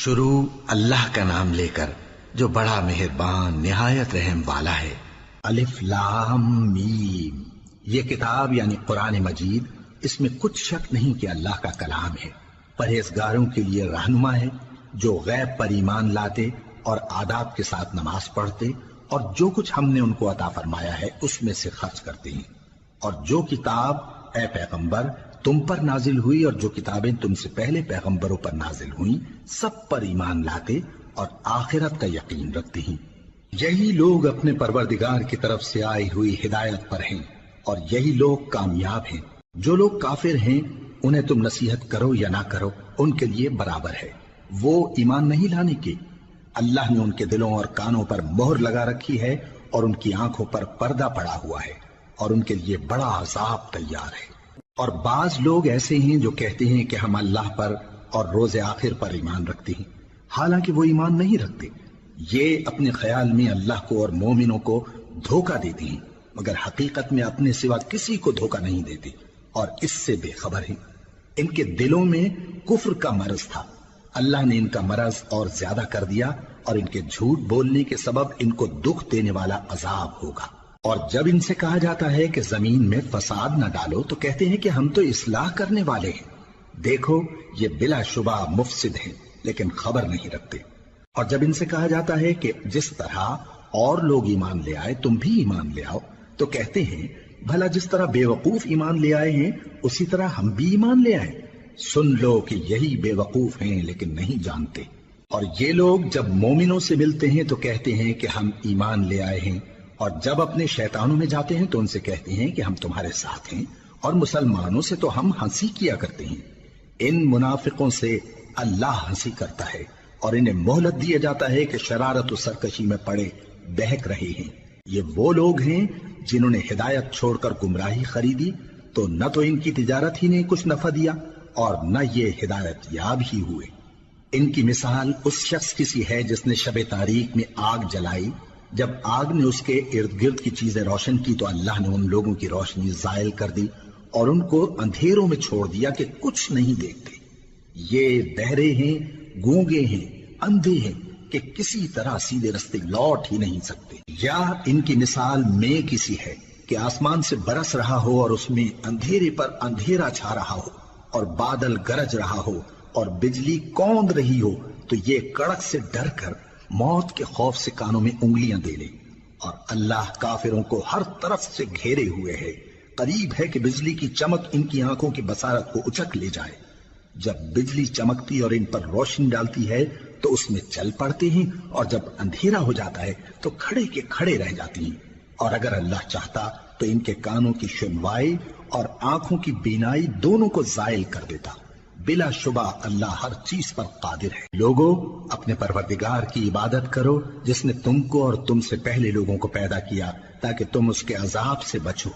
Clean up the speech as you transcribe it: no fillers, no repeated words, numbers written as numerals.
شروع اللہ کا نام لے کر جو بڑا مہربان نہایت رحم والا ہے۔ الف لام میم، یہ کتاب یعنی قرآن مجید، اس میں کچھ شک نہیں کہ اللہ کا کلام ہے، پرہیزگاروں کے لیے رہنما ہے جو غیب پر ایمان لاتے اور آداب کے ساتھ نماز پڑھتے اور جو کچھ ہم نے ان کو عطا فرمایا ہے اس میں سے خرچ کرتے ہیں، اور جو کتاب اے پیغمبر تم پر نازل ہوئی اور جو کتابیں تم سے پہلے پیغمبروں پر نازل ہوئیں سب پر ایمان لاتے اور آخرت کا یقین رکھتے ہیں۔ یہی لوگ اپنے پروردگار کی طرف سے آئی ہوئی ہدایت پر ہیں اور یہی لوگ کامیاب ہیں۔ جو لوگ کافر ہیں انہیں تم نصیحت کرو یا نہ کرو ان کے لیے برابر ہے، وہ ایمان نہیں لانے کے۔ اللہ نے ان کے دلوں اور کانوں پر مہر لگا رکھی ہے اور ان کی آنکھوں پر پردہ پڑا ہوا ہے اور ان کے لیے بڑا عذاب تیار ہے۔ اور بعض لوگ ایسے ہیں جو کہتے ہیں کہ ہم اللہ پر اور روز آخر پر ایمان رکھتے ہیں، حالانکہ وہ ایمان نہیں رکھتے۔ یہ اپنے خیال میں اللہ کو اور مومنوں کو دھوکہ دیتے ہیں، مگر حقیقت میں اپنے سوا کسی کو دھوکہ نہیں دیتے اور اس سے بے خبر ہیں۔ ان کے دلوں میں کفر کا مرض تھا، اللہ نے ان کا مرض اور زیادہ کر دیا اور ان کے جھوٹ بولنے کے سبب ان کو دکھ دینے والا عذاب ہوگا۔ اور جب ان سے کہا جاتا ہے کہ زمین میں فساد نہ ڈالو تو کہتے ہیں کہ ہم تو اصلاح کرنے والے ہیں، دیکھو یہ بلا شبہ مفسد ہیں لیکن خبر نہیں رکھتے۔ اور جب ان سے کہا جاتا ہے کہ جس طرح اور لوگ ایمان لے آئے تم بھی ایمان لے آؤ تو کہتے ہیں بھلا جس طرح بے وقوف ایمان لے آئے ہیں اسی طرح ہم بھی ایمان لے آئے۔ سن لو کہ یہی بے وقوف ہیں لیکن نہیں جانتے۔ اور یہ لوگ جب مومنوں سے ملتے ہیں تو کہتے ہیں کہ ہم ایمان لے آئے ہیں، اور جب اپنے شیطانوں میں جاتے ہیں تو ان سے کہتے ہیں کہ ہم تمہارے ساتھ ہیں، اور مسلمانوں سے تو ہم ہنسی کیا کرتے ہیں۔ ان منافقوں سے اللہ ہنسی کرتا ہے اور انہیں مہلت دیا جاتا ہے کہ شرارت و سرکشی میں پڑے بہک رہے ہیں۔ یہ وہ لوگ ہیں جنہوں نے ہدایت چھوڑ کر گمراہی خریدی تو نہ تو ان کی تجارت ہی نے کچھ نفع دیا اور نہ یہ ہدایت یاب ہی ہوئے۔ ان کی مثال اس شخص کی سی ہے جس نے شب تاریک میں آگ جلائی، جب آگ نے اس کے ارد گرد کی چیزیں روشن کی تو اللہ نے ان لوگوں کی روشنی زائل کر دی اور ان کو اندھیروں میں چھوڑ دیا کہ کچھ نہیں دیکھتے۔ یہ بہرے ہیں، گونگے ہیں، اندھے ہیں کہ کسی طرح سیدھے رستے لوٹ ہی نہیں سکتے۔ یا ان کی مثال میں کسی ہے کہ آسمان سے برس رہا ہو اور اس میں اندھیرے پر اندھیرا چھا رہا ہو اور بادل گرج رہا ہو اور بجلی کوند رہی ہو تو یہ کڑک سے ڈر کر موت کے خوف سے کانوں میں انگلیاں دے لے۔ اور اللہ کافروں کو ہر طرف سے گھیرے ہوئے ہے، قریب ہے کہ بجلی کی چمک ان کی آنکھوں کی بصارت کو اچک لے جائے۔ جب بجلی چمکتی اور ان پر روشنی ڈالتی ہے تو اس میں چل پڑتے ہیں، اور جب اندھیرا ہو جاتا ہے تو کھڑے کے کھڑے رہ جاتی ہیں۔ اور اگر اللہ چاہتا تو ان کے کانوں کی سنوائی اور آنکھوں کی بینائی دونوں کو زائل کر دیتا۔ بلا شبہ اللہ ہر چیز پر قادر ہے۔ لوگو اپنے پروردگار کی عبادت کرو جس نے تم کو اور تم سے پہلے لوگوں کو پیدا کیا تاکہ تم اس کے عذاب سے بچو۔